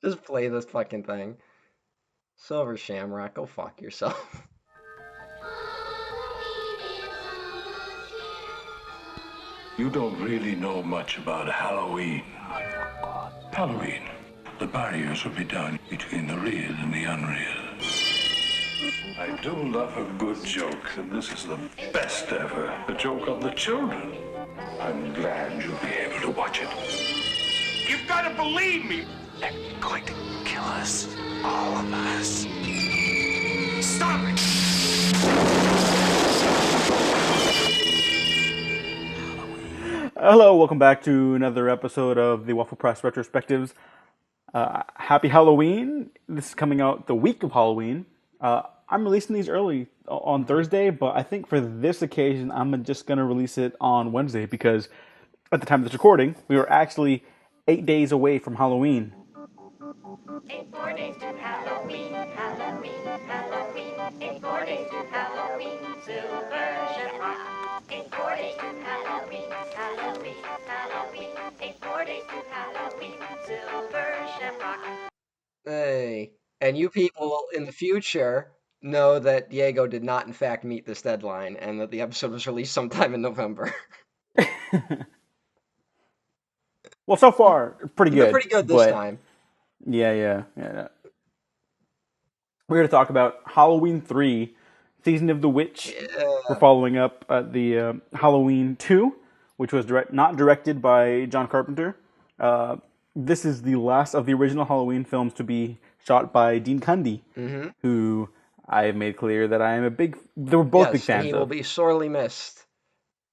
Just play this fucking thing. Silver Shamrock, go fuck yourself. You don't really know much about Halloween. Halloween. The barriers will be down between the real and the unreal. I do love a good joke, and this is the best ever. The joke on the children. I'm glad you'll be able to watch it. You've got to believe me. They're going to kill us. All of us. Stop it! Hello, welcome back to another episode of the Waffle Press Retrospectives. Happy Halloween. This is coming out the week of Halloween. I'm releasing these early on Thursday, but I think for this occasion, I'm just going to release it on Wednesday because at the time of this recording, we were actually 8 days away from Halloween. 8 more days to Halloween, Halloween, Halloween. 8 more days to Halloween, Silver Shamrock. 8 more days to Halloween, Halloween, Halloween. 8 more days to Halloween, Silver Shamrock. Hey, and you people in the future know that Diego did not, in fact, meet this deadline, and that the episode was released sometime in November. Well, so far, pretty You've been good, pretty good this but time. yeah. We're here to talk about Halloween 3, Season of the Witch. We're Yeah. following up the Halloween 2, which was not directed by John Carpenter. This is the last of the original Halloween films to be shot by Dean Cundey, Mm-hmm. who I have made clear that I am a big. They were both big Yes, and fans he will of. be sorely missed.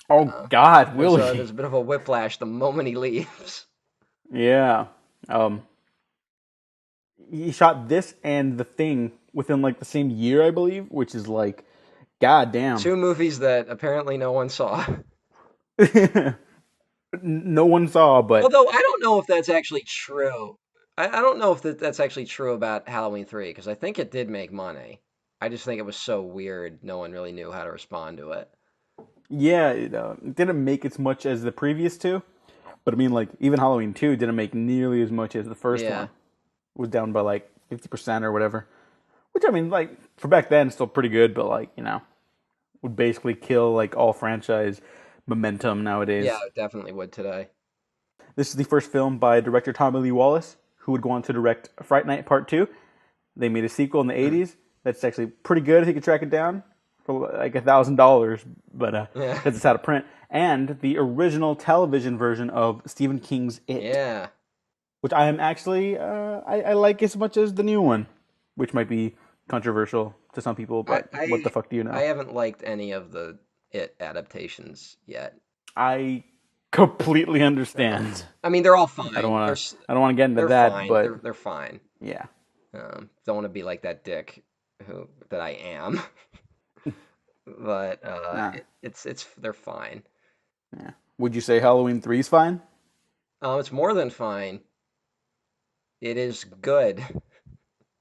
Oh God, will he? There's a bit of a whiplash the moment he leaves. Yeah. He shot this and The Thing within like the same year, I believe, which is like, god damn. 2 movies that apparently no one saw. No one saw, but Although I don't know if that's actually true. I don't know if that's actually true about Halloween 3, because I think it did make money. I just think it was so weird, no one really knew how to respond to it. yeah, it didn't make as much as the previous two. But I mean, like, even Halloween 2 didn't make nearly as much as the first Yeah. one. It was down by like 50% or whatever. Which, I mean, like, for back then, still pretty good, but like, would basically kill like all franchise momentum nowadays. Yeah, it definitely would today. This is the first film by director Tommy Lee Wallace, who would go on to direct Fright Night Part 2. They made a sequel in the 80s. That's actually pretty good if you could track it down for like $1,000, but Yeah. because it's out of print. And the original television version of Stephen King's It, Yeah. which I am actually I like as much as the new one, which might be controversial to some people. But what the fuck do you know? I haven't liked any of the It adaptations yet. I completely understand. I mean, they're all fine. I don't want They're to. I don't want to get into they're that, fine. but They're fine. yeah. Don't want to be like that dick that I am. But Nah. it's they're fine. Yeah. Would you say Halloween 3 is fine? It's more than fine. It is good.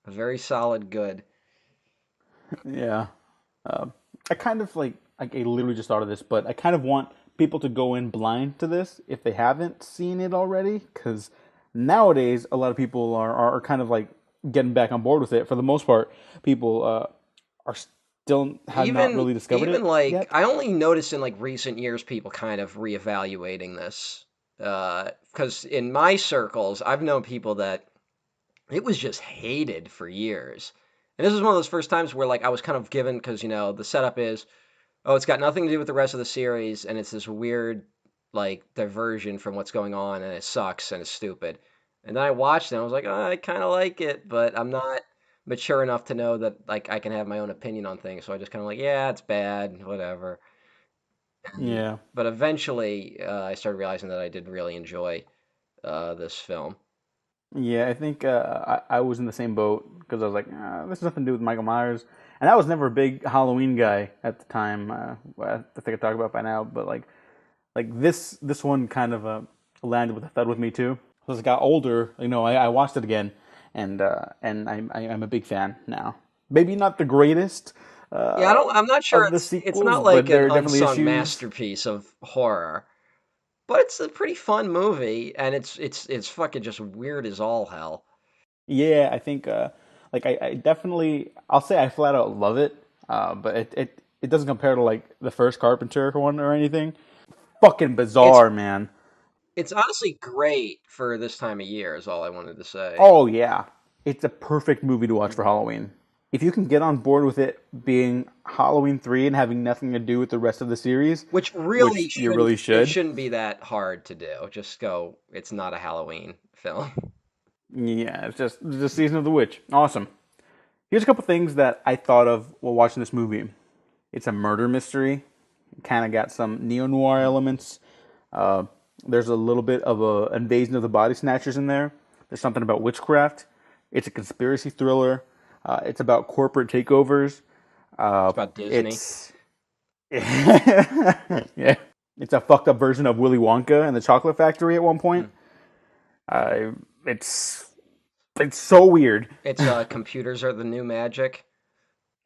A very solid good. Yeah. I kind of like I literally just thought of this, but I kind of want people to go in blind to this if they haven't seen it already, because nowadays a lot of people are kind of like getting back on board with it. For the most part, people are still have not really discovered Even it like yet. I only noticed in like recent years people kind of reevaluating this. Because in my circles, I've known people that it was just hated for years. And this was one of those first times where like I was kind of given, because the setup is, oh, it's got nothing to do with the rest of the series, and it's this weird like diversion from what's going on, and it sucks and it's stupid. And then I watched it and I was like, oh, I kind of like it, but I'm not mature enough to know that like I can have my own opinion on things. So I just kind of like, yeah, it's bad, whatever. Yeah. But eventually, I started realizing that I did really enjoy this film. Yeah, I think I was in the same boat because I was like, this has nothing to do with Michael Myers, and I was never a big Halloween guy at the time. I think I talked about by now, but like this one kind of landed with a thud with me too. So as I got older, I watched it again, and I'm a big fan now. Maybe not the greatest Yeah, I'm not sure of the it's sequels, not like but an there are definitely unsung issues. masterpiece of horror, but it's a pretty fun movie, and it's fucking just weird as all hell. Yeah, I think like I definitely I'll say I flat out love it. But it doesn't compare to like the first Carpenter one or anything. Fucking It's bizarre, man. it's honestly great for this time of year. Is all I wanted to say. Oh yeah, it's a perfect movie to watch for Mhm. Halloween. If you can get on board with it being Halloween 3 and having nothing to do with the rest of the series, Which really which you shouldn't really it should, shouldn't be that hard to do. Just go. It's not a Halloween film. yeah, it's just the season of the witch. Awesome. Here's a couple things that I thought of while watching this movie. It's a murder mystery. Kind of got some neo noir elements. Uh, there's a little bit of a invasion of the body snatchers in there. There's something about witchcraft. It's a conspiracy thriller. It's about corporate takeovers. It's Uh, about Disney. it's yeah, it's a fucked up version of Willy Wonka and the Chocolate Factory at one point. Mm. Uh, it's it's so weird. It's computers are the new magic.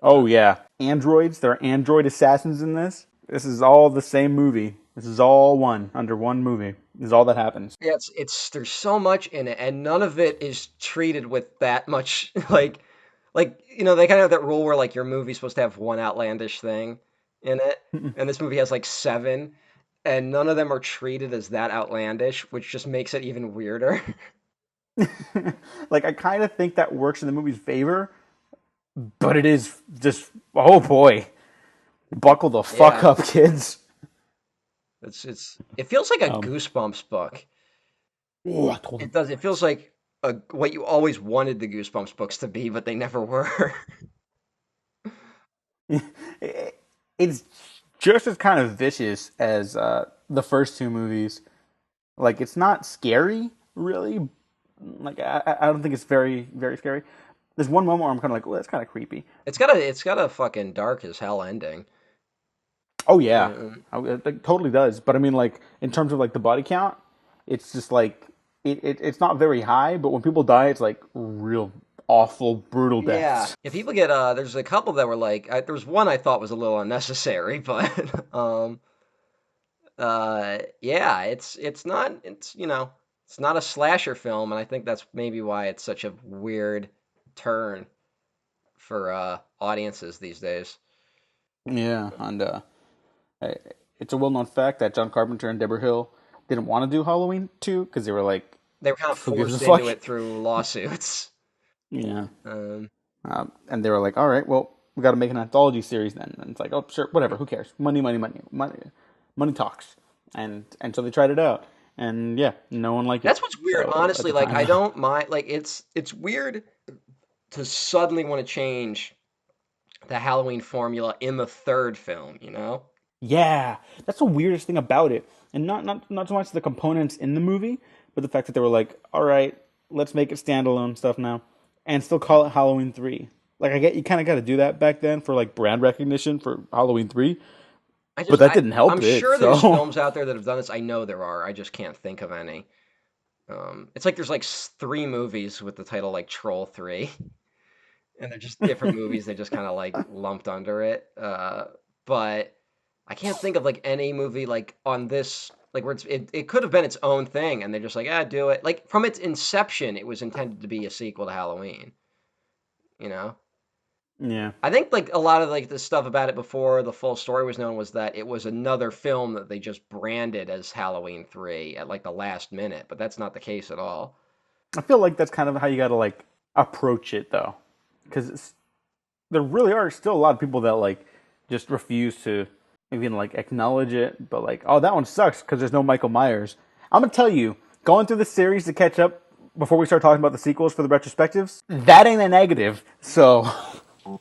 Oh yeah, androids. There are android assassins in this. This is all the same movie. This is all one under one movie. This is all that happens. Yeah, it's there's so much in it, and none of it is treated with that much like they kind of have that rule where like your movie's supposed to have one outlandish thing in it, and this movie has like seven, and none of them are treated as that outlandish, which just makes it even weirder. Like I kind of think that works in the movie's favor, but it is just oh boy, buckle the fuck Yeah, up, kids. it feels like a Um, Goosebumps book. oh, I told It does. It feels like what you always wanted the Goosebumps books to be, but they never were. him. It's just as kind of vicious as the first two movies. Like it's not scary, really. Like I don't think it's very scary. There's one moment where I'm kind of like, oh, that's kind of creepy. It's got a fucking dark as hell ending. Oh yeah, Um, it totally does. But I mean, like in terms of like the body count, it's just like it's not very high. But when people die, it's like real awful, brutal Yeah, deaths. yeah. People get there's a couple that were like there was one I thought was a little unnecessary, but yeah, it's not a slasher film, and I think that's maybe why it's such a weird turn for audiences these days. Yeah, and I- it's a well-known fact that John Carpenter and Deborah Hill didn't want to do Halloween 2 because they were like, They were kind of who gives a forced into fuck? it through lawsuits. Yeah. Um, And they were like, all right, well, we got to make an anthology series then. And it's like, oh, sure, whatever, who cares? Money talks. And so they tried it out, and yeah, no one liked it. that's what's weird, So at honestly. the Like I time, don't mind. Like it's weird to suddenly want to change the Halloween formula in the third film. yeah, that's the weirdest thing about it, and not so much the components in the movie, but the fact that they were like, all right, let's make it standalone stuff now, and still call it Halloween 3. Like I get you kind of got to do that back then for like brand recognition for Halloween 3, I but just that I didn't help I'm it. sure there's So films out there that have done this. I know there are. I just can't think of any. It's like there's like three movies with the title like Troll 3, and they're just different movies. They just kind of like lumped under it. But I can't think of like any movie like on this like where it could have been its own thing, and they're just like do it. Like from its inception, it was intended to be a sequel to Halloween. You know. yeah. I think like a lot of like the stuff about it before the full story was known was that it was another film that they just branded as Halloween 3 at like the last minute, but that's not the case at all. I feel like that's kind of how you got to like approach it though, because there really are still a lot of people that like just refuse to even like acknowledge it. But like, oh, that one sucks because there's no Michael Myers. I'm gonna tell you, going through the series to catch up before we start talking about the sequels for the retrospectives, that ain't a negative. So 4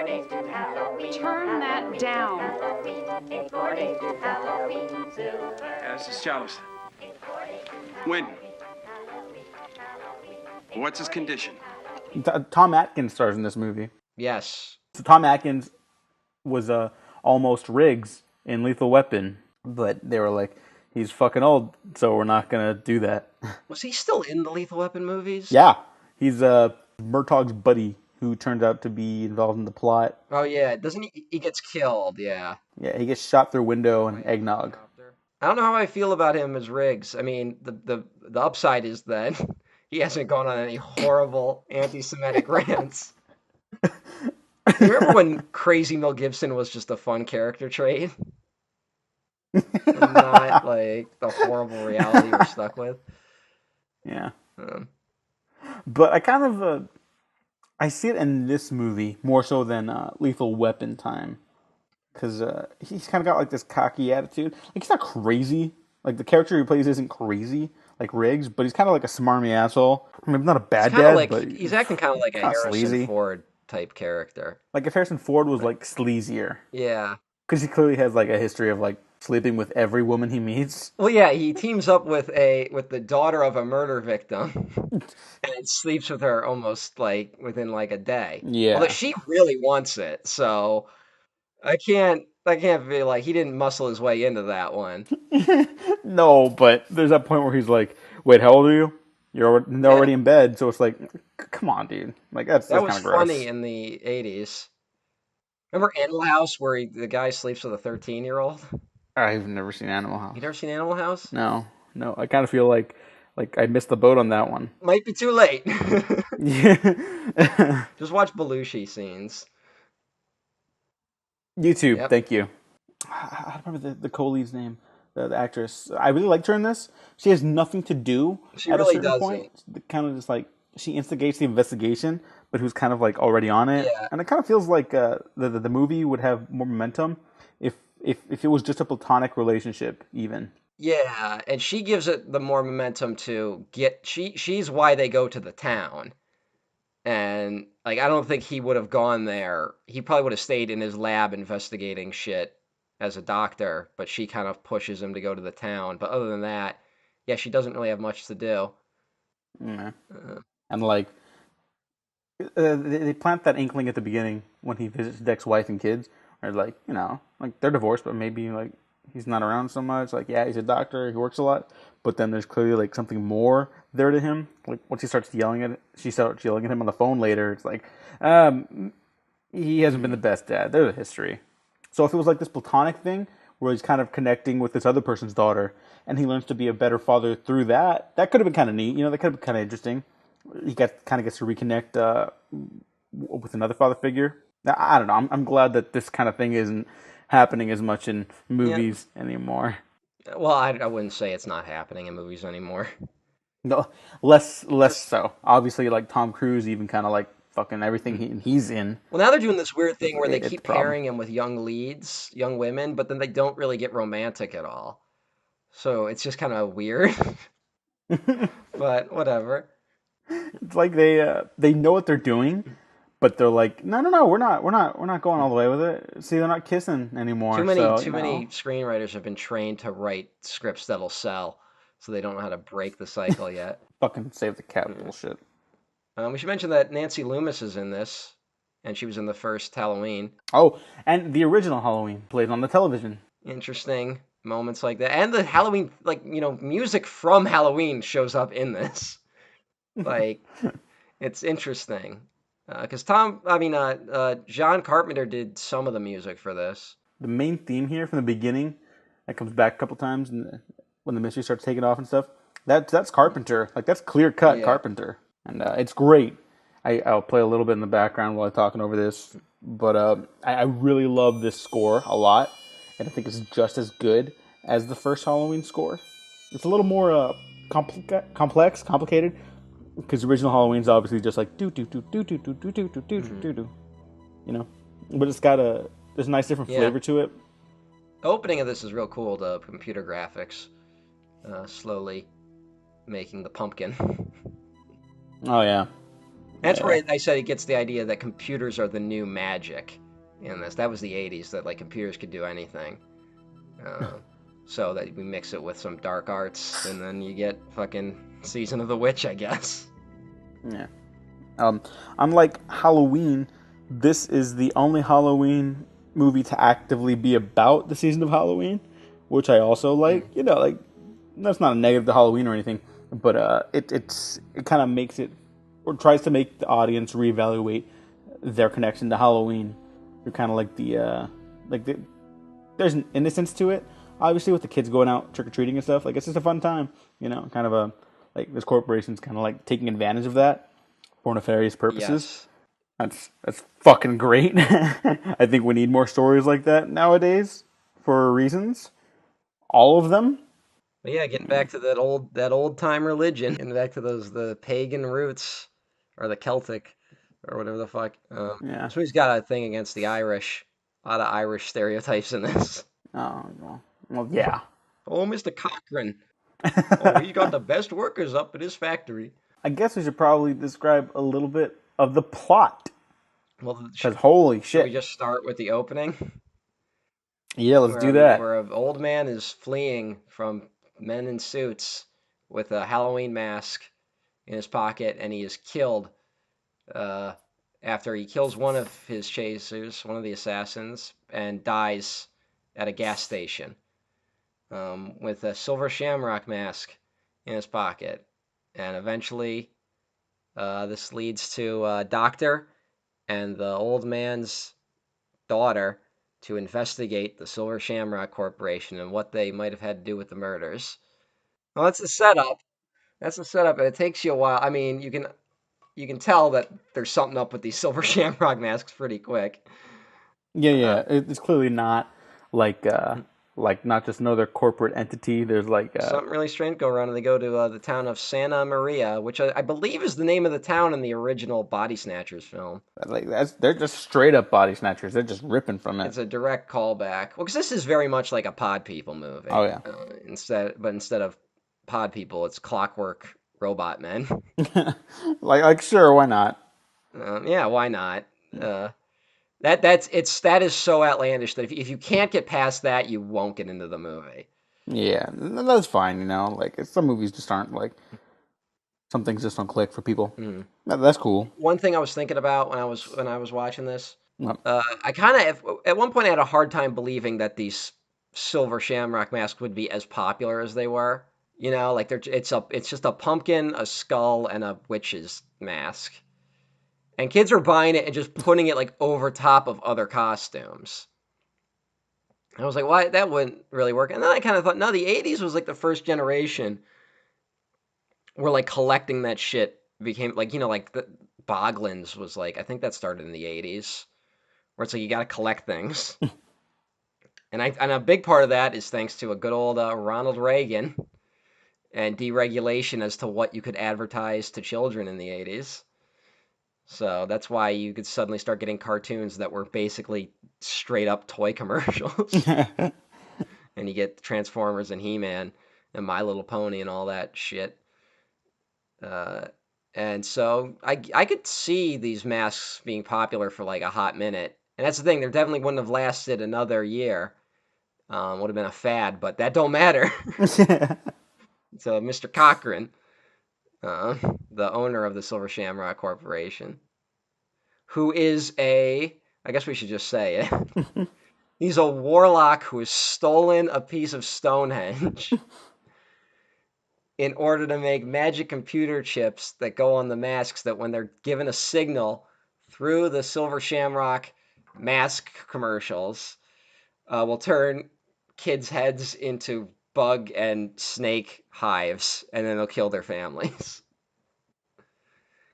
days to Halloween. Turn that down. Halloween. 4 days to Halloween. Silver. This is Chavez. 4 days to When? Halloween. What's his condition? Tom Atkins stars in this movie. Yes. So Tom Atkins was almost Riggs in Lethal Weapon, but they were like, he's fucking old, so we're not gonna do that. Was he still in the Lethal Weapon movies? Yeah, he's Murtaugh's buddy who turned out to be involved in the plot. Oh yeah, doesn't he gets killed, yeah. Yeah, he gets shot through window and eggnog. I don't know how I feel about him as Riggs. I mean, the upside is that he hasn't gone on any horrible anti-Semitic rants. You remember when Crazy Mel Gibson was just a fun character trait and not like the horrible reality we're stuck with? Yeah. Um, But I kind of I see it in this movie more so than Lethal Weapon time, because he's kind of got like this cocky attitude. Like he's not crazy. Like the character he plays isn't crazy like Riggs, but he's kind of like a smarmy asshole. I mean, not a he's bad kind of dad, like but he's acting kind of like a kind of Harrison sleazy. Ford type character. Like if Harrison Ford was like sleazier, Yeah. because he clearly has like a history of like sleeping with every woman he meets. Well, yeah, he teams up with the daughter of a murder victim and sleeps with her almost like within like a day. Although Yeah. she really wants it, so I can't be like he didn't muscle his way into that one. No, but there's that point where he's like, "Wait, how old are you? They're Yeah, already in bed." So it's like, come on, dude. Like that that's was kind of funny gross. in the 80s. Remember Animal House where the guy sleeps with a 13-year-old? I've never seen Animal You House. never seen Animal House? No, no. I kind of feel like I missed the boat on that one. Might be too late. Yeah. Just watch Belushi scenes. YouTube, Yep. thank you. I don't remember the co-lead's name, the actress. I really liked her in this. She has nothing to do She at a really certain point. doesn't. Kind of just like she instigates the investigation, but who's kind of like already on it. Yeah. And it kind of feels like the movie would have more momentum if it was just a platonic relationship, even. Yeah, and she gives it the more momentum to get she's why they go to the town. And like I don't think he would have gone there. He probably would have stayed in his lab investigating shit as a doctor, but she kind of pushes him to go to the town. But other than that, yeah, she doesn't really have much to do. Yeah. Uh, And like they plant that inkling at the beginning when he visits his ex-wife and kids, or like like they're divorced, but maybe like he's not around so much. Like yeah, he's a doctor, he works a lot, but then there's clearly like something more there to him. Like once she starts yelling at him on the phone later. It's like he hasn't been the mhm. best dad. There's a history. So if it was like this platonic thing where he's kind of connecting with this other person's daughter, and he learns to be a better father through that, that could have been kind of neat. That could have been kind of interesting. He kind of gets to reconnect with another father figure. I don't know. I'm glad that this kind of thing isn't happening as much in Yeah. movies anymore. Well, I wouldn't say it's not happening in movies anymore. No, less so. Obviously, like Tom Cruise, even kind of like fucking everything he's in. Well, now they're doing this weird thing where they It's a keep problem. pairing him with young leads, young women, but then they don't really get romantic at all. So it's just kind of weird, but whatever. It's like they know what they're doing, but they're like, no, we're not going all the way with it. See, they're not kissing Too anymore, many so too many screenwriters have been trained to write scripts that'll sell, so they don't know how to break the cycle yet. fucking save the cat Mm. bullshit. We should mention that Nancy Loomis is in this, and she was in the first Halloween. Oh, and the original Halloween played on the television. Interesting moments like that, and the Halloween, like music from Halloween shows up in this. Like it's interesting because John Carpenter did some of the music for this. The main theme here from the beginning that comes back a couple times and when the mystery starts taking off and stuff. That's Carpenter. Like that's clear cut Yeah. Carpenter, and it's great. I'll play a little bit in the background while I'm talking over this, but I really love this score a lot, and I think it's just as good as the first Halloween score. It's a little more complex, complicated, because the original Halloween's obviously just like do do do do do do do do do do Hmm. do do, you know, but there's a nice different Yeah. flavor to it. The opening of this is real cool. The computer graphics, slowly making the pumpkin. Oh yeah, That's yeah. where I said he gets the idea that computers are the new magic in this. That was the 80s, that like computers could do anything. Uh, so that we mix it with some dark arts, and then you get fucking Season of the Witch, I guess. Yeah. Um, Unlike Halloween, this is the only Halloween movie to actively be about the season of Halloween, which I also like. Mm. Like that's not a negative to Halloween or anything, but it kind of makes it or tries to make the audience reevaluate their connection to Halloween. You're kind of like there's an innocence to it, obviously with the kids going out trick or treating and stuff, like it's just a fun time, kind of a like this corporation's kind of like taking advantage of that for nefarious purposes. Yes. That's fucking great. I think we need more stories like that nowadays for reasons. All of them. But yeah, getting back to that old time religion, getting back to the pagan roots or the Celtic or whatever the fuck. Yeah. So he's got a thing against the Irish. A lot of Irish stereotypes in this. Oh, well, yeah. Oh, Mr. Cochrane. Oh, he got the best workers up at his factory. I guess we should probably describe a little bit of the plot. Well, Because holy should we shit. just start with the opening? Yeah, let's do that. Where an old man is fleeing from men in suits with a Halloween mask in his pocket, and he is killed uh, after he kills one of his chasers, one of the assassins, and dies at a gas station with a silver shamrock mask in his pocket. And eventually, this leads to a doctor and the old man's daughter to investigate the Silver Shamrock Corporation and what they might have had to do with the murders. Well, that's the setup. That's the setup, and it takes you a while. I mean, you can tell that there's something up with these Silver Shamrock masks pretty quick. Yeah. It's clearly not like not just another corporate entity. There's Something really strange go around, and they go to the town of Santa Maria, which I believe is the name of the town in the original Body Snatchers film. they're just straight up body snatchers. They're just ripping from it. It's a direct callback. Well, because this is very much like a Pod People movie. Oh yeah. Instead of Pod People, it's Clockwork Robot Men. like sure, why not? Yeah, why not? That is so outlandish that if you can't get past that, you won't get into the movie. Yeah, that's fine. Like some movies just aren't like some things just don't click for people. That's cool. One thing I was thinking about when I was watching this, Yep. I kind of at one point I had a hard time believing that these Silver Shamrock masks would be as popular as they were. Like it's just a pumpkin, a skull, and a witch's mask. And kids are buying it and just putting it like over top of other costumes. And I was like, why that wouldn't really work. And then I kind of thought, no, the 80s was like the first generation where like collecting that shit became like, like the Boglins was like, I think that started in the 80s, where it's like you got to collect things. And a big part of that is thanks to a good old Ronald Reagan and deregulation as to what you could advertise to children in the 80s. So that's why you could suddenly start getting cartoons that were basically straight up toy commercials. And you get Transformers and He-Man and My Little Pony and all that shit. And so I could see these masks being popular for like a hot minute. And that's the thing, they definitely wouldn't have lasted another year. Would have been a fad, but that don't matter. So Mr. Cochrane, the owner of the Silver Shamrock Corporation, who is I guess we should just say it. He's a warlock who has stolen a piece of Stonehenge in order to make magic computer chips that go on the masks that when they're given a signal through the Silver Shamrock mask commercials, will turn kids' heads into bug and snake hives, and then they'll kill their families.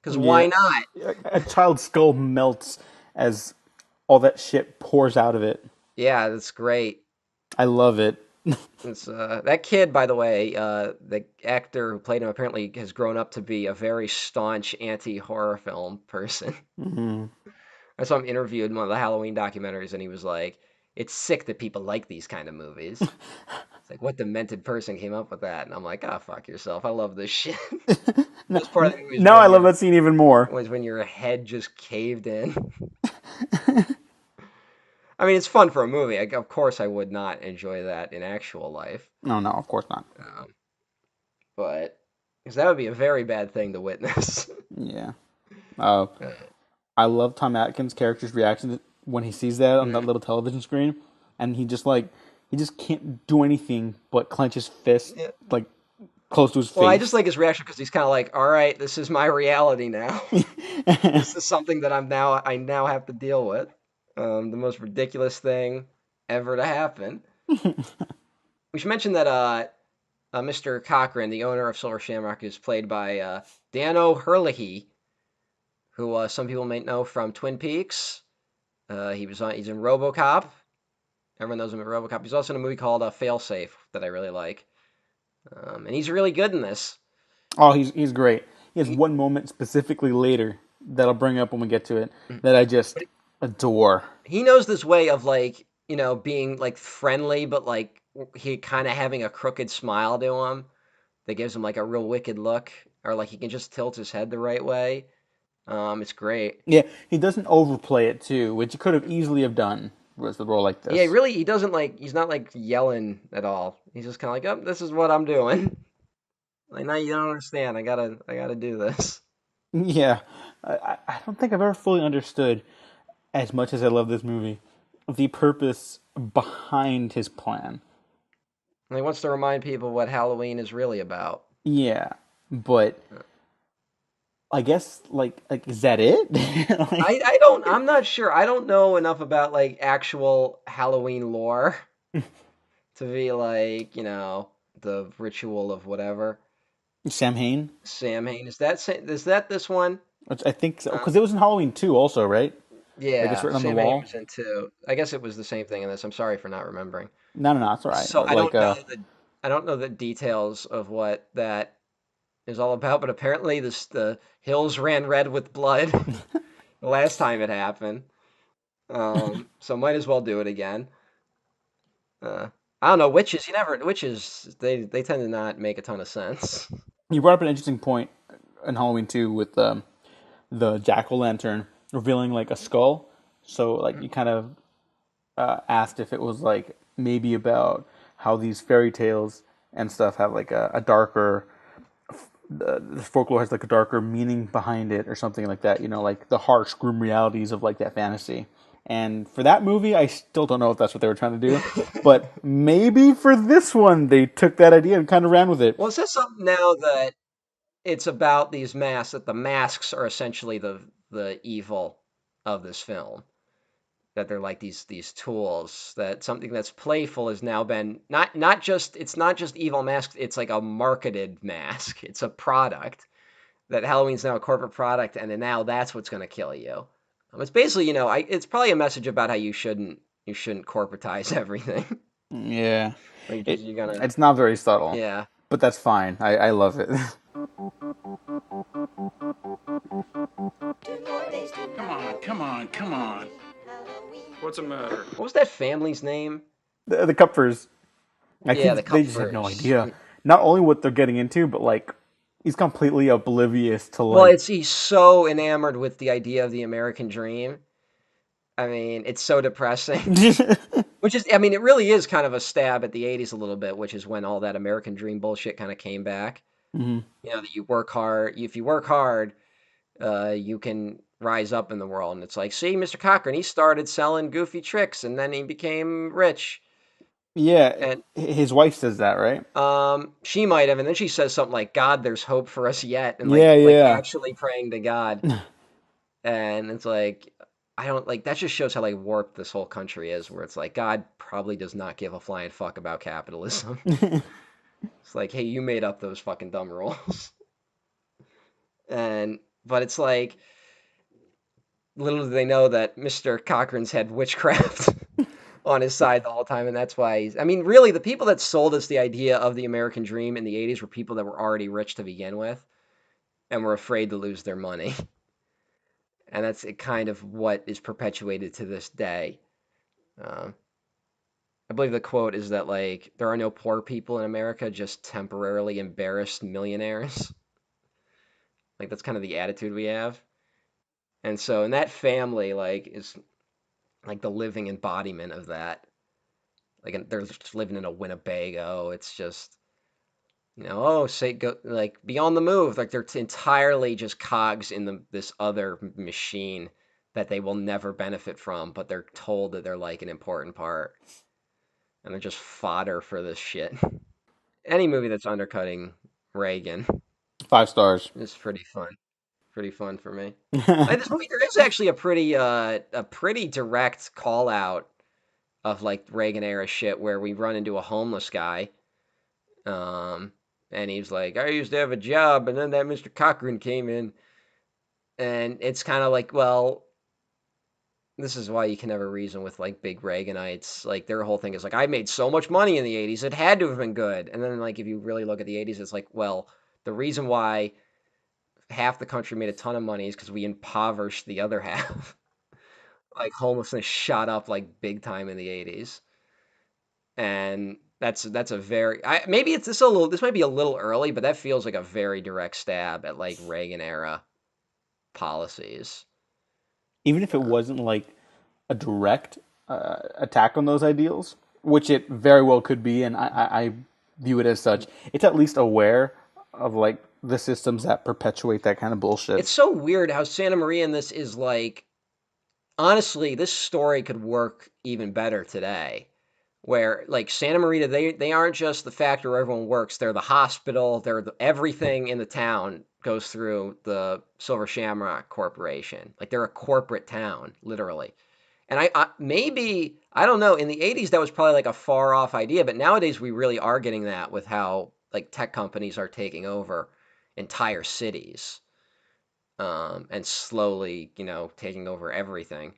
Because why not? A child's skull melts as all that shit pours out of it. Yeah, that's great. I love it. It's, that kid, by the way, the actor who played him apparently has grown up to be a very staunch anti-horror film person. Mm-hmm. I saw him interviewed in one of the Halloween documentaries, and he was like, it's sick that people like these kind of movies. It's like, what demented person came up with that? And I'm like, oh, fuck yourself. I love this shit. That's part of the movie. No, I love that scene even more. Was when your head just caved in. I mean, it's fun for a movie. Of course, I would not enjoy that in actual life. No, of course not. But, because that would be a very bad thing to witness. Yeah. I love Tom Atkins' character's reaction when he sees that on that little television screen, and he just can't do anything but clench his fist like close to his face. Well, I just like his reaction because he's kind of like, all right, this is my reality now. This is something that I now have to deal with. The most ridiculous thing ever to happen. we should mention that Mr. Cochran, the owner of Silver Shamrock, is played by Dan O'Herlihy, who some people may know from Twin Peaks. He's in RoboCop. Everyone knows him in RoboCop. He's also in a movie called Failsafe that I really like, and he's really good in this. Oh, he's great. He has one moment specifically later that I'll bring up when we get to it that I just adore. He knows this way of like being like friendly, but like he kind of having a crooked smile to him that gives him like a real wicked look, or like he can just tilt his head the right way. It's great. Yeah, he doesn't overplay it too, which he could have easily have done with a role like this. Yeah, really, he doesn't like. He's not like yelling at all. He's just kind of like, "Oh, this is what I'm doing." Like, now you don't understand. I gotta do this. Yeah, I don't think I've ever fully understood, as much as I love this movie, the purpose behind his plan. And he wants to remind people what Halloween is really about. Yeah, but I guess like is that it? Like, I don't. I'm not sure. I don't know enough about like actual Halloween lore to be like the ritual of whatever. Samhain, Samhain, is that this one? which I think so, because it was in Halloween too, also, right? Like it's Yeah, written on the Samhain wall. was in two. I guess it was the same thing in this. I'm sorry for not remembering. No, no, no, it's all right. So Like, I don't know the details of what that is all about, but apparently the hills ran red with blood the last time it happened. So might as well do it again. I don't know, witches they tend to not make a ton of sense. you brought up an interesting point in Halloween too with the jack o' lantern revealing like a skull. So like you kind of asked if it was like maybe about how these fairy tales and stuff have like a darker the folklore has like a darker meaning behind it or something like that, like the harsh grim realities of like that fantasy. And for that movie I still don't know if that's what they were trying to do, but maybe for this one they took that idea and kind of ran with it. Well, it says something now that it's about these masks, that the masks are essentially the evil of this film. That they're like these tools, that something that's playful has now been not just it's not just evil masks, it's like a marketed mask. It's a product that Halloween's now a corporate product, and then now that's what's going to kill you. It's basically, it's probably a message about how you shouldn't corporatize everything. Yeah, Like it, you're gonna it's not very subtle, yeah. but that's fine. I love it. 2 more days to Come on, come on, come on. Halloween. What's the matter? What was that family's name? The Kupfers, I Yeah, think the they just have no Kupfers. idea, not only what they're getting into, but like he's completely oblivious to Well, like. he's so enamored with the idea of the American dream. I mean, it's so depressing. Which is, I mean, it really is kind of a stab at the 80s a little bit, which is when all that American dream bullshit kind of came back. Mhm. That you work hard. If you work hard, you can rise up in the world. And it's like, see, Mr. Cochran, he started selling goofy tricks and then he became rich. Yeah, And his wife says that, right? she might have, and then she says something like, God, there's hope for us yet. And Yeah, like yeah. actually praying to God. And it's like, I don't like that just shows how like warped this whole country is, where it's like God probably does not give a flying fuck about capitalism. It's like, hey, you made up those fucking dumb rules. But it's like little do they know that Mr. Cochran's had witchcraft on his side the whole time, and that's why I mean, really, the people that sold us the idea of the American dream in the 80s were people that were already rich to begin with and were afraid to lose their money. And that's kind of what is perpetuated to this day. Um, I believe the quote is that like there are no poor people in America, just temporarily embarrassed millionaires. Like that's kind of the attitude we have. And so, and that family like is like the living embodiment of that. Like they're just living in a Winnebago. It's just oh, say go like be on the move. Like they're entirely just cogs in this other machine that they will never benefit from, but they're told that they're like an important part, and they're just fodder for this shit. Any movie that's undercutting Reagan 5 stars. is pretty fun. Pretty fun for me. Like, this movie, there is actually a pretty direct call out of like Reagan era shit where we run into a homeless guy, um, and he's like, I used to have a job, and then that Mr. Cochran came in, and it's kind of like, well, this is why you can never reason with like big Reaganites. Like their whole thing is like, I made so much money in the '80s, it had to have been good. And then like if you really look at the '80s, it's like, well, the reason why half the country made a ton of money is because we impoverished the other half. Like homelessness shot up like big time in the '80s, and that's a very maybe it's this might be a little early, but that feels like a very direct stab at like Reagan era policies. Even if it wasn't like a direct attack on those ideals, which it very well could be, and I view it as such. It's at least aware of like the systems that perpetuate that kind of bullshit. It's so weird how Santa Maria in this is like honestly, this story could work even better today. Where like Santa Marita, they aren't just the factory where everyone works. They're the hospital. Everything in the town goes through the Silver Shamrock Corporation. Like they're a corporate town, literally. And maybe I don't know. In the '80s, that was probably like a far off idea, but nowadays we really are getting that with how like tech companies are taking over entire cities, and slowly, taking over everything.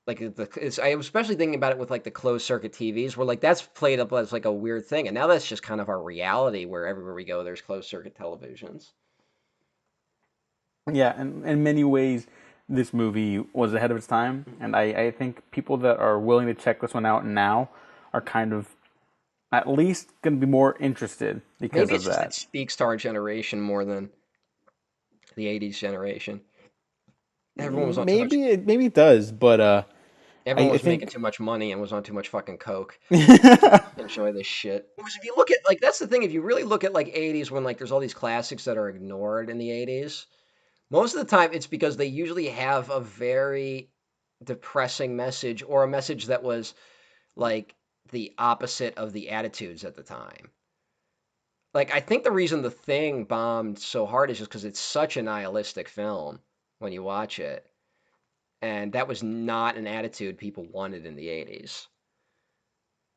Like I was especially thinking about it with like the closed circuit TVs, where like that's played up as like a weird thing, and now that's just kind of our reality, where everywhere we go, there's closed circuit televisions. Yeah, and in many ways, this movie was ahead of its time, and I think people that are willing to check this one out now are kind of at least going to be more interested because Maybe of it's just it that. speaks to our generation more than the '80s generation. Everyone was on too much. Maybe it does, but Everyone I was making think too much money and was on too much fucking coke to yeah, enjoy this shit. Because if you look at like that's the thing. If you really look at like '80s when like there's all these classics that are ignored in the '80s, most of the time it's because they usually have a very depressing message or a message that was like the opposite of the attitudes at the time. Like I think the reason The Thing bombed so hard is just because it's such a nihilistic film when you watch it, and that was not an attitude people wanted in the '80s.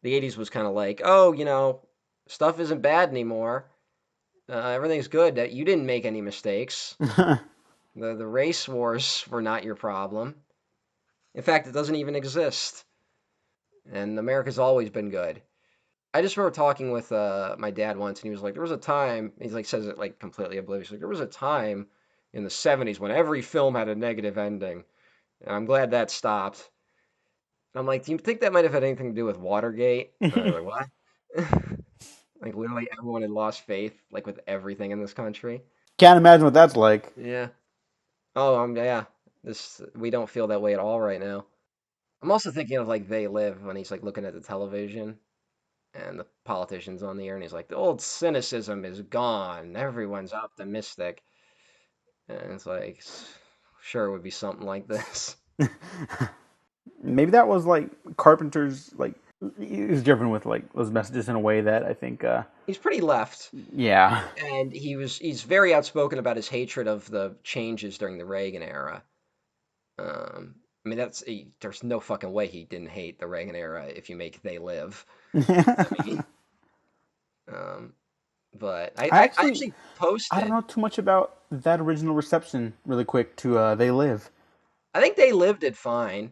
The '80s was kind of like, oh, stuff isn't bad anymore. Everything's good. You didn't make any mistakes. The race wars were not your problem. In fact, it doesn't even exist. And America's always been good. I just remember talking with my dad once, and he was like, "There was a time." He's like, says it like completely oblivious. Like, there was a time in the '70s when every film had a negative ending, and I'm glad that stopped. And I'm like, "Do you think that might have had anything to do with Watergate?" And they're like, "What?" Like literally everyone had lost faith, like with everything in this country. can't imagine what that's like. Yeah. Oh, yeah. This we don't feel that way at all right now. I'm also thinking of like They Live when he's like looking at the television and the politicians on the air, and he's like, the old cynicism is gone. Everyone's optimistic. And it's like, sure, it would be something like this. Maybe that was like Carpenter's like he was driven with like those messages in a way that I think He's pretty left, yeah. and he's very outspoken about his hatred of the changes during the Reagan era. I mean, there's no fucking way he didn't hate the Reagan era if you make They Live. I mean, um, but I I actually actually I don't posted. know too much about that original reception really quick to They Live. I think They Live did fine.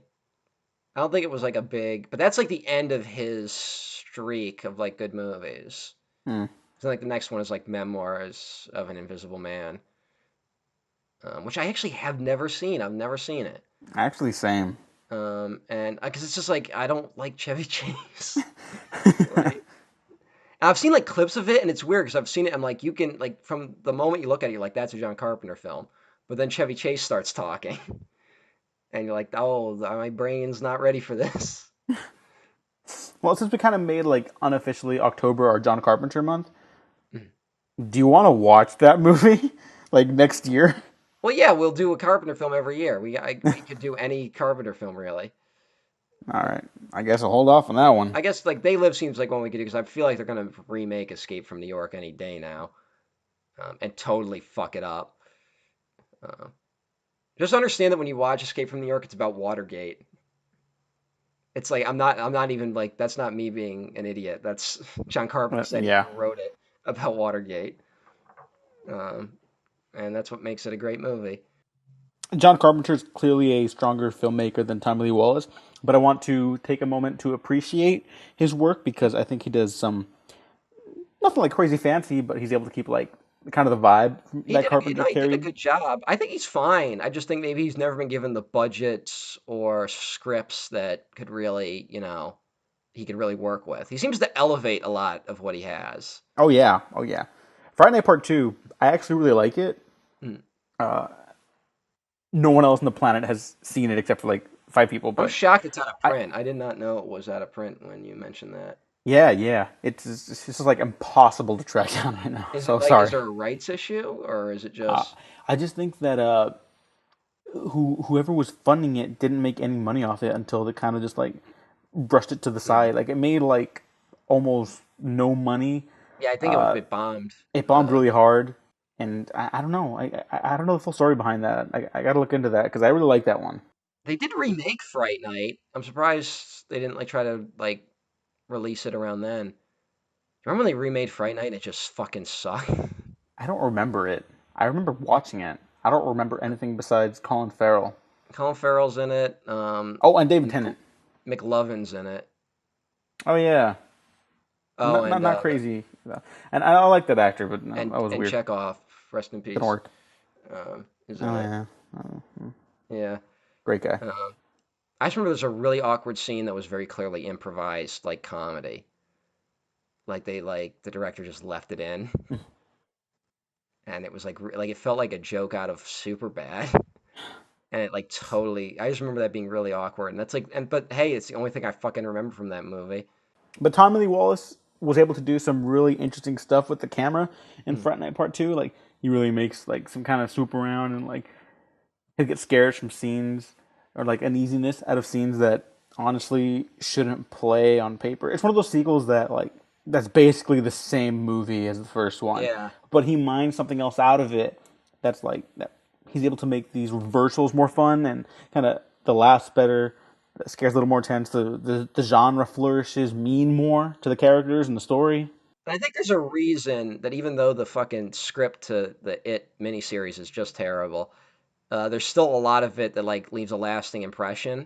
I don't think it was like a big, but that's like the end of his streak of like good movies. Hmm. So like the next one is like Memoirs of an Invisible Man, which I actually have never seen. I've never seen it. Actually same. And because it's just like I don't like Chevy Chase. Like I've seen like clips of it, and it's weird because I've seen it. I'm like, you can like from the moment you look at it, you're like, that's a John Carpenter film. But then Chevy Chase starts talking, and you're like, oh, my brain's not ready for this. Well, since we kind of made like unofficially October our John Carpenter month, do you want to watch that movie like next year? Well, yeah, we'll do a Carpenter film every year. We could do any Carpenter film really. All right, I guess I'll hold off on that one. I guess like They Live seems like one we could do because I feel like they're gonna remake Escape from New York any day now, and totally fuck it up. Uh, just understand that when you watch Escape from New York, it's about Watergate. It's like I'm not even like that's not me being an idiot. That's John Carpenter said he Yeah. wrote it about Watergate, um, and that's what makes it a great movie. John Carpenter is clearly a stronger filmmaker than Tommy Lee Wallace, but I want to take a moment to appreciate his work because I think he does some nothing like crazy fancy, but he's able to keep like kind of the vibe He that did Carpenter he did a carried. good job. I think he's fine. I just think maybe he's never been given the budgets or scripts that could really, he could really work with. He seems to elevate a lot of what he has. Oh yeah, oh yeah. Friday Night Part Two, I actually really like it. Hmm. No one else on the planet has seen it except for like 5 people, I'm but shocked it's out of I print. I did not know it was out of print when you mentioned that. yeah, it's just like impossible to track down right now. Is it So like, is sorry. there a rights issue or is it Uh, just, I just think that whoever was funding it didn't make any money off it until they kind of just like brushed it to the hmm. side. Like it made like almost no money. Yeah, I think Uh, it bombed. it bombed really hard, and I don't know. I don't know the full story behind that. I got to look into that because I really like that one. They did remake Fright Night. I'm surprised they didn't like try to like release it around then. Remember when they remade Fright Night and it just fucking sucked? I don't remember it. I remember watching it. I don't remember anything besides Colin Farrell. Colin Farrell's in it. Oh, and David Mc- Tennant. McLovin's in it. Oh yeah, Oh, and not crazy. And I like that actor, but no, and that was and weird. Chekhov, rest in Didn't peace, work. is in Oh it. yeah, Yeah. great guy. Um, I just remember there's a really awkward scene that was very clearly improvised, like comedy. Like the director just left it in, and it was like it felt like a joke out of Superbad, and it like totally. I just remember that being really awkward, and that's like, and but hey, it's the only thing I fucking remember from that movie. But Tommy Lee Wallace was able to do some really interesting stuff with the camera in Hmm. Fright Night Part Two. Like he really makes like some kind of swoop around and like he'll get scared from scenes or like uneasiness out of scenes that honestly shouldn't play on paper. It's one of those sequels that like that's basically the same movie as the first one, Yeah. but he mines something else out of it that's like that he's able to make these reversals more fun and kind of the laughs better. That scares a little more tense. The genre flourishes mean more to the characters and the story. And I think there's a reason that even though the fucking script to the It miniseries is just terrible, there's still a lot of it that like leaves a lasting impression,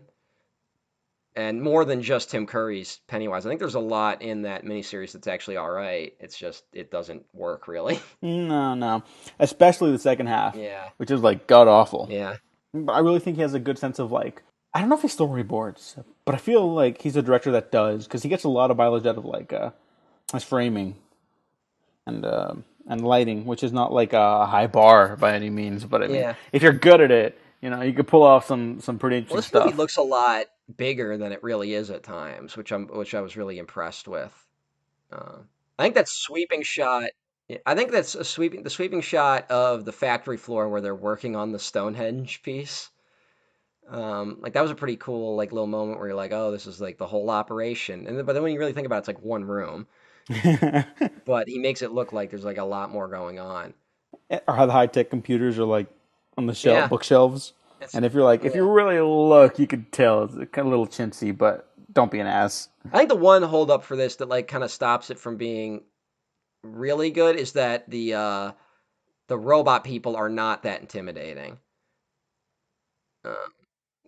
and more than just Tim Curry's Pennywise. I think there's a lot in that miniseries that's actually all right. It's just it doesn't work really. No, no, especially the second half, Yeah, which is like god awful. yeah. But I really think he has a good sense of like I don't know if he storyboards, but I feel like he's a director that does because he gets a lot of mileage out of like his framing and lighting, which is not like a high bar by any means. But I mean, Yeah. if you're good at it, you could pull off some pretty Well, interesting this movie stuff. looks a lot bigger than it really is at times, which I was really impressed with. Uh, I think that sweeping shot. Yeah, I think that's the sweeping shot of the factory floor where they're working on the Stonehenge piece. Like that was a pretty cool like little moment where you're like, oh, this is like the whole operation. But then when you really think about it, it's like one room. But he makes it look like there's like a lot more going on. Or how the high tech computers are like on the Yeah, bookshelves. it's And if yeah. you really look, you could tell it's kind of a little chintzy, but don't be an ass. I think the one hold up for this that like kind of stops it from being really good is that the robot people are not that intimidating. Uh,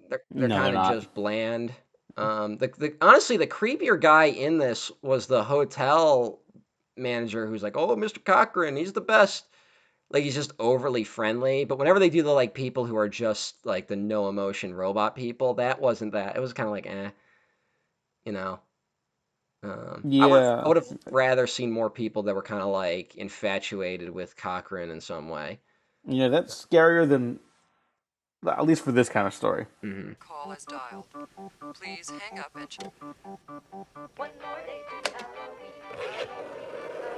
they're No, they're kind of not. just bland. The honestly the creepier guy in this was the hotel manager who's like, "Oh, Mr. Cochran, he's the best." Like he's just overly friendly. But whenever they do the like people who are just like the no emotion robot people, that wasn't that. It was kind of like, you know. I Yeah, would have rather seen more people that were kind of like infatuated with Cochrane in some way. yeah, that's scarier than at least for this kind of story. Hmm. Call is dialed. Please hang up and One more day to Halloween, Halloween,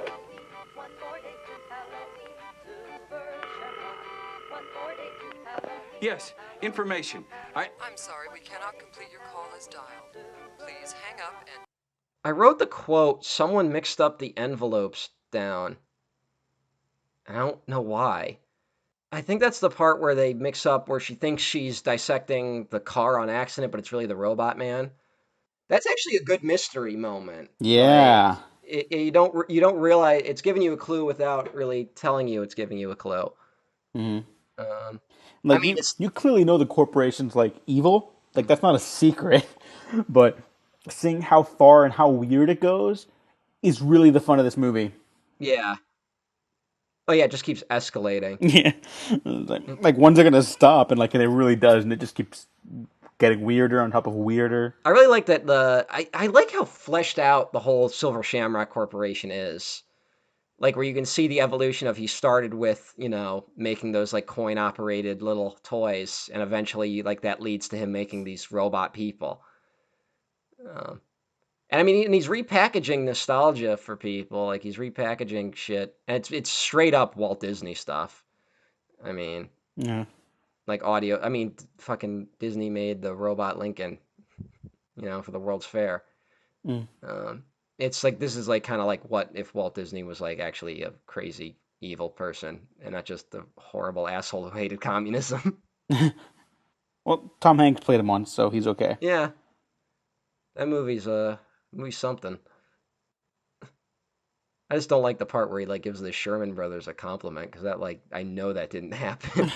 Halloween. One more day to Halloween, Silver Shamrock. One more day to Halloween. Yes, information. I'm sorry, we cannot complete your call as dialed. Please hang up and I wrote the quote, someone mixed up the envelopes down. I don't know why. I think that's the part where they mix up where she thinks she's dissecting the car on accident, but it's really the robot man. That's actually a good mystery moment. Like Yeah. you don't realize it's giving you a clue without really telling you it's giving you a clue. Hmm. Um, I Like mean, it's you clearly know the corporation's like evil. Like that's not a secret. But seeing how far and how weird it goes is really the fun of this movie. yeah. Oh yeah, it just keeps escalating. Yeah. Like when's it gonna stop? And like and it really does, and it just keeps getting weirder on top of weirder. I really like that I like how fleshed out the whole Silver Shamrock Corporation is. Like where you can see the evolution of he started with, making those like coin operated little toys and eventually like that leads to him making these robot people. Um, and I mean and he's repackaging nostalgia for people. Like he's repackaging shit and it's straight up Walt Disney stuff. I mean, Yeah. like audio. I mean, fucking Disney made the robot Lincoln, for the World's Fair. Mm. Um, it's like this is like kind of like what if Walt Disney was like actually a crazy evil person and not just the horrible asshole who hated communism. Well, Tom Hanks played him once, so he's okay. Yeah, that movie's something. I just don't like the part where he like gives the Sherman brothers a compliment because that like I know that didn't happen.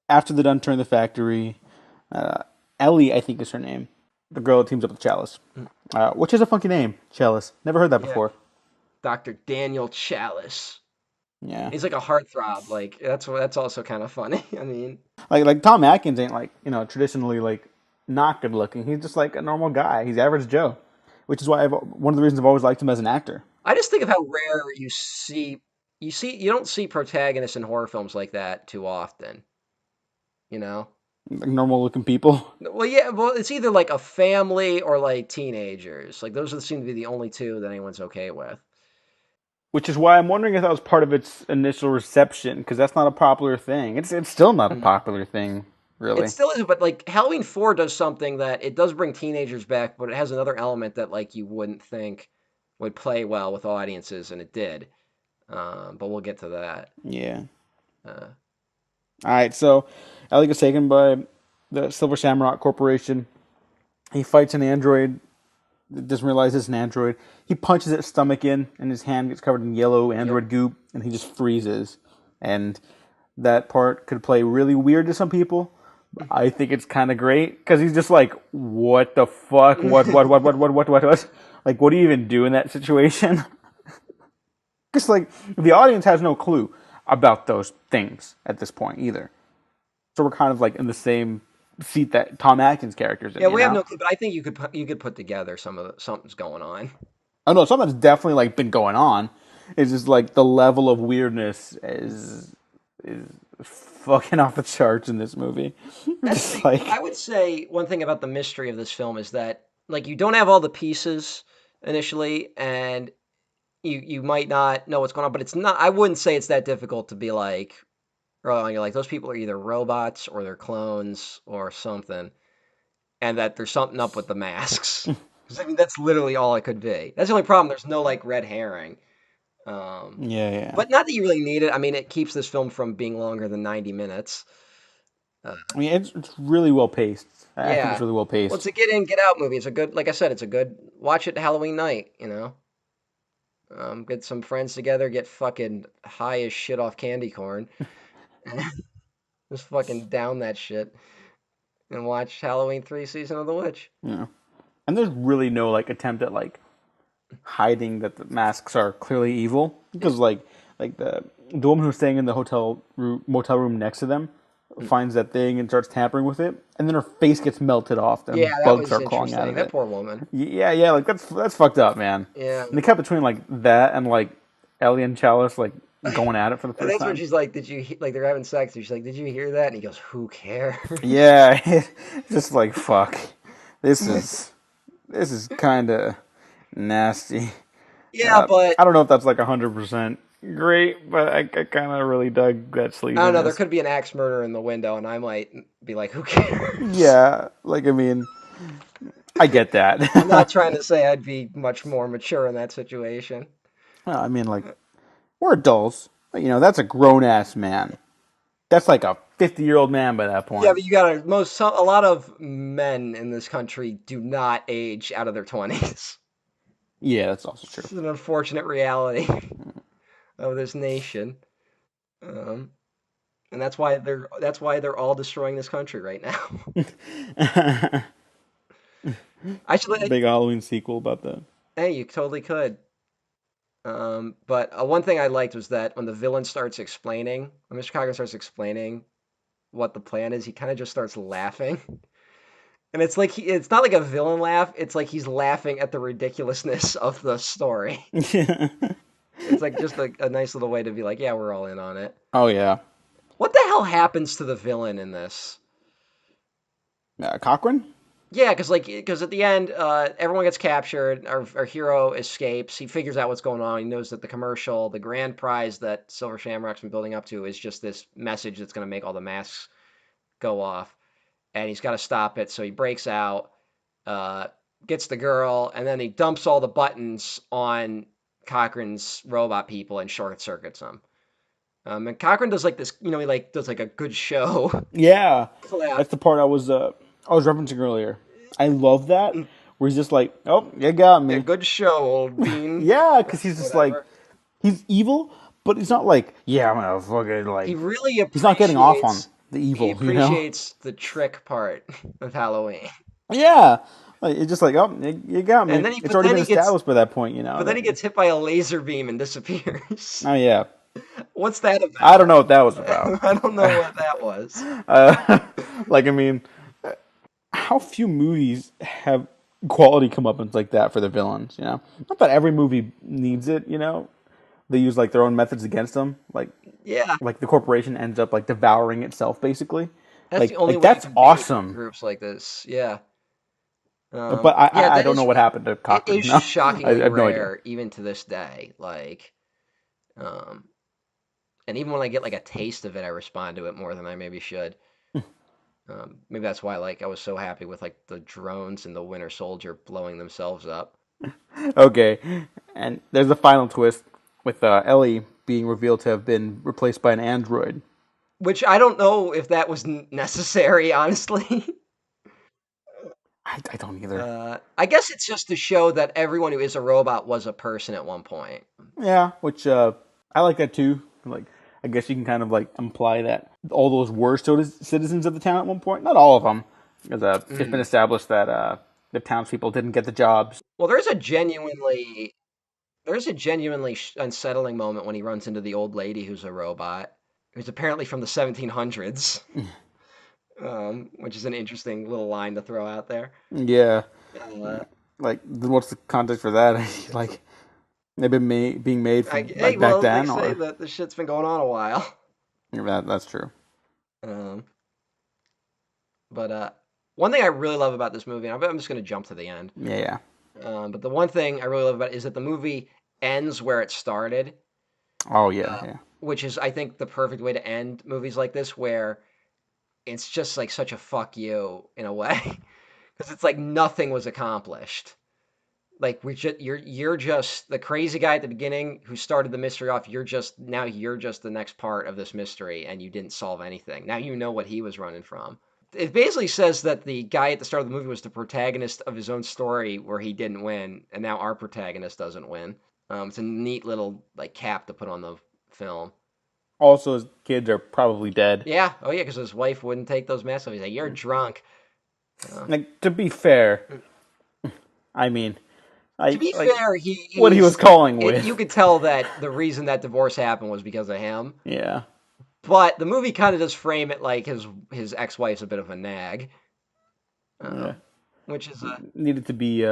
After the done turn the factory, uh, Ellie, I think is her name. The girl that teams up with Chalice, which is a funky name, Chalice. Never heard that Yeah, before. Dr. Daniel Chalice. Yeah, He's like a heartthrob. Like that's also kind of funny. I mean, like Tom Atkins ain't like traditionally like not good looking. He's just like a normal guy. He's average Joe, which is why one of the reasons I've always liked him as an actor. I just think of how rare you don't see protagonists in horror films like that too often, you know? Like normal looking people. Well, yeah, well, it's either like a family or like teenagers. Like those seem to be the only two that anyone's okay with. Which is why I'm wondering if that was part of its initial reception, because that's not a popular thing. It's still not a Mhm. popular thing, It really. still isn't, but like Halloween 4 does something that it does bring teenagers back, but it has another element that like you wouldn't think would play well with audiences, and it did. But we'll get to that. Yeah. Uh, All right, so Ellie gets taken by the Silver Shamrock Corporation. He fights an android. Doesn't realize it's an android. He punches its stomach in, and his hand gets covered in yellow yep. android goop, and he just freezes. And that part could play really weird to some people. I think it's kind of great because he's just like, "What the fuck? What? Like, what do you even do in that situation?" Because like the audience has no clue about those things at this point either. So we're kind of like in the same seat that Tom Atkins characters in, Yeah, you we have know? no clue, but I think you could put together something's going on. Oh no, something's definitely like been going on. It's just like the level of weirdness is fucking off the charts in this movie. That's Just I like would say one thing about the mystery of this film is that like you don't have all the pieces initially, and you might not know what's going on, but it's not. I wouldn't say it's that difficult to be like, oh, you're like those people are either robots or they're clones or something, and that there's something up with the masks. 'Cause, I mean, that's literally all it could be. That's the only problem. There's no like red herring. Um, yeah. but not that you really need it. I mean, it keeps this film from being longer than 90 minutes. Uh, I mean it's really well paced. I think it's yeah. really well Well, it's paced. a get in, get out movie. It's a good, like I said, it's a good watch it Halloween night. Get some friends together, get fucking high as shit off candy corn, just fucking down that shit, and watch Halloween 3: Season of the Witch. Yeah. And there's really no like attempt at like hiding that the masks are clearly evil because like the woman who's staying in the motel room next to them finds that thing and starts tampering with it, and then her face gets melted off Yeah, and that bugs was start crawling out interesting. of That it. poor woman. Yeah, like that's fucked up, man. Yeah. And they cut between like that and like Ellie and Chalice like going at it for the And first that's when time. she's like, like they're having sex. And she's like, "Did you hear that?" And he goes, "Who cares?" Yeah, just like fuck. This is kind of nasty. Yeah, but I don't know if that's like 100% great, but I kind of really dug that I don't know. There sleaziness. could be an axe murder in the window, and I might be like, "Who cares?" Yeah, like I mean, I get that. I'm not trying to say I'd be much more mature in that situation. Well, I mean, like we're adults. That's a grown ass man. That's like a 50-year-old man by that point. Yeah, but you got a lot of men in this country do not age out of their 20s. Yeah, that's also It's true. an unfortunate reality of this nation. Um, and that's why they're all destroying this country right now. Actually, Big Halloween sequel about that. hey, you totally could. But one thing I liked was that when the villain starts explaining, when Mr. Cochran starts explaining what the plan is, he kind of just starts laughing. And it's like it's not like a villain laugh, it's like he's laughing at the ridiculousness of the story. It's like just a nice little way to be like, yeah, we're all in on it. Oh yeah, What the hell happens to the villain in this? Cochran. Yeah, because at the end, everyone gets captured. Our hero escapes. He figures out what's going on. He knows that the grand prize that Silver Shamrock's been building up to, is just this message that's going to make all the masks go off, and he's got to stop it. So he breaks out, uh, gets the girl, and then he dumps all the buttons on Cochran's robot people and short circuits them. And Cochran does like this, he like does like a good show Yeah, collapse. that's the part I was referencing earlier. I love that where he's just like, "Oh, you got me." A good show, old bean. Yeah, because he's just like, Whatever. he's evil, but he's not like, yeah, I'm gonna fucking like. He really He's not getting off on appreciates the he evil, appreciates the trick part of Halloween. Yeah, like it's just like, oh, you got me. And then It's already been he gets established by that point, you know. but then he gets hit by a laser beam and disappears. Oh yeah, What's that about? I don't know what that was about. I don't know what that was. Like, I mean, how few movies have quality comeuppance like that for their villains? You know, not that every movie needs it. You know, they use like their own methods against them. Yeah, Like the corporation ends up like devouring itself, basically. that's the only way That's you can beat awesome. groups like this. Yeah. But Yeah, I that don't know is what happened to it Cochran. is No, shockingly I have no idea. rare even to this day. Like, um, and even when I get like a taste of it, I respond to it more than I maybe should. Maybe that's why like I was so happy with like the drones and the Winter Soldier blowing themselves up. Okay, and there's a final twist with Ellie being revealed to have been replaced by an android. Which I don't know if that was necessary, honestly. I don't either. I guess it's just to show that everyone who is a robot was a person at one point. Yeah, which I like that too. Like, I guess you can kind of like imply that all those were citizens of the town at one point. Not all of them, because it's been established that the townspeople didn't get the jobs. Well, there's a genuinely unsettling moment when he runs into the old lady who's a robot, who's apparently from the 1700s, which is an interesting little line to throw out there. Yeah, Uh, like what's the context for that? Like they've been being made from hey, like well, back then, they say or that the shit's been going on a while. that's true. Um, but one thing I really love about this movie, and I'm just going to jump to the end. Yeah. But the one thing I really love about it is that the movie ends where it started, Oh yeah. which is, I think, the perfect way to end movies like this, where it's just like such a fuck you in a way, because it's like nothing was accomplished. Like you're just the crazy guy at the beginning who started the mystery off. You're just the next part of this mystery, and you didn't solve anything. Now you know what he was running from. It basically says that the guy at the start of the movie was the protagonist of his own story where he didn't win, and now our protagonist doesn't win. It's a neat little like cap to put on the film. Also, his kids are probably dead. Yeah, oh yeah, because his wife wouldn't take those masks off. He's like, "You're drunk." Like, to be fair, I mean, To be fair, what he was calling with. you could tell that the reason that divorce happened was because of him. Yeah. But the movie kind of does frame it like his ex-wife's a bit of a nag, Yeah. which is Needed to be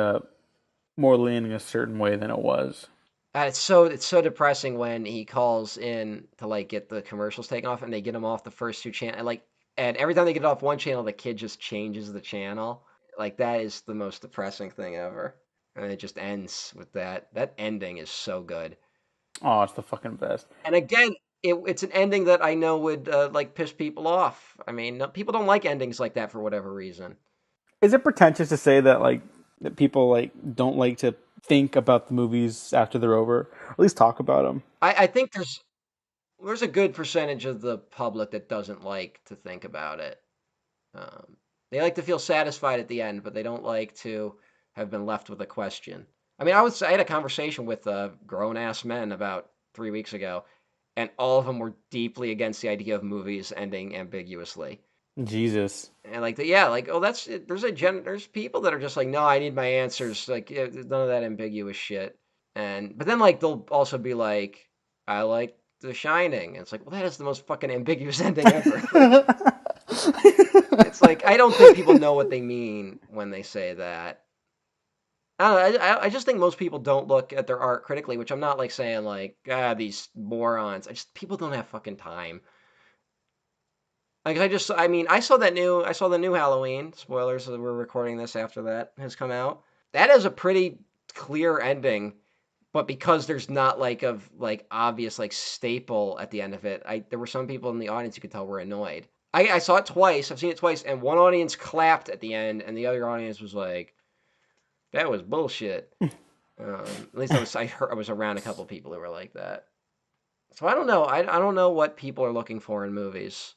more leaning a certain way than it was. it's so depressing when he calls in to like get the commercials taken off, and they get him off the first two channels. And every time they get off one channel, the kid just changes the channel. Like, that is the most depressing thing ever. And it just ends with that. That ending is so good. Oh, it's the fucking best. And again, it's an ending that I know would like piss people off. I mean, people don't like endings like that for whatever reason. Is it pretentious to say that like that people like don't like to think about the movies after they're over, or at least talk about them? I think there's there's a good percentage of the public that doesn't like to think about it. They like to feel satisfied at the end, but they don't like to have been left with a question. I mean, I had a conversation with grown ass men about 3 weeks ago, and all of them were deeply against the idea of movies ending ambiguously. Jesus. And like, yeah, like, oh, there's people that are just like, no, I need my answers. Like, yeah, none of that ambiguous shit. But then like they'll also be like, I like The Shining. And it's like, well, that is the most fucking ambiguous ending ever. It's like, I don't think people know what they mean when they say that. I don't know, I just think most people don't look at their art critically, which I'm not like saying like, these morons. People don't have fucking time. Like I saw the new Halloween. Spoilers, we're recording this after that has come out. That has a pretty clear ending, but because there's not like obvious like staple at the end of it, there were some people in the audience you could tell were annoyed. I saw it twice. I've seen it twice, and one audience clapped at the end, and the other audience was like, "That was bullshit." At least I was around a couple people who were like that. So I don't know. I don't know what people are looking for in movies.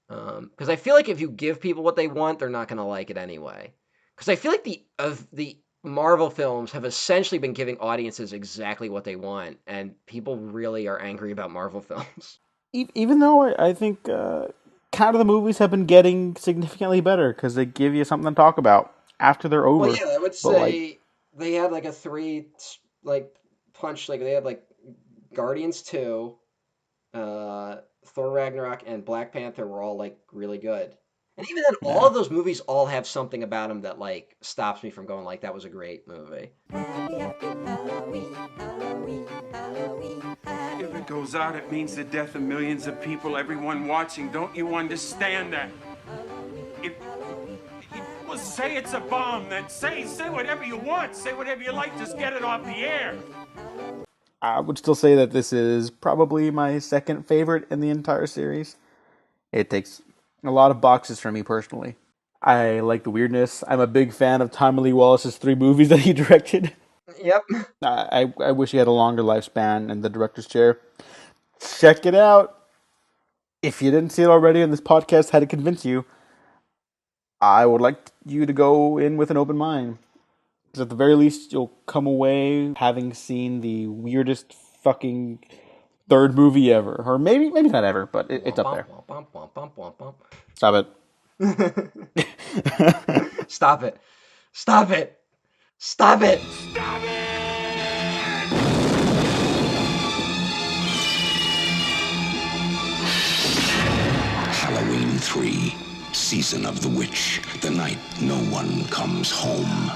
Because I feel like if you give people what they want, they're not going to like it anyway. Because I feel like the Marvel films have essentially been giving audiences exactly what they want, and people really are angry about Marvel films. Even though I think kind of the movies have been getting significantly better because they give you something to talk about after they're over. Well, yeah, I would say they had like a three like punch. Like they had like Guardians 2, Thor Ragnarok, and Black Panther were all like really good. And even then, all of those movies all have something about them that like stops me from going like that was a great movie. If it goes out, it means the death of millions of people, everyone watching. Don't you understand that? Well, say it's a bomb, then say whatever you want. Say whatever you like, just get it off the air. I would still say that this is probably my second favorite in the entire series. It takes a lot of boxes for me personally. I like the weirdness. I'm a big fan of Tommy Lee Wallace's 3 movies that he directed. Yep. I wish he had a longer lifespan in the director's chair. Check it out. If you didn't see it already and this podcast had to convince you, I would like you to go in with an open mind. Because at the very least, you'll come away having seen the weirdest fucking third movie ever. Or maybe not ever, but it's up there. Stop it. Stop it. Stop it. Stop it. Stop it! Halloween 3, Season of the Witch, the night no one comes home.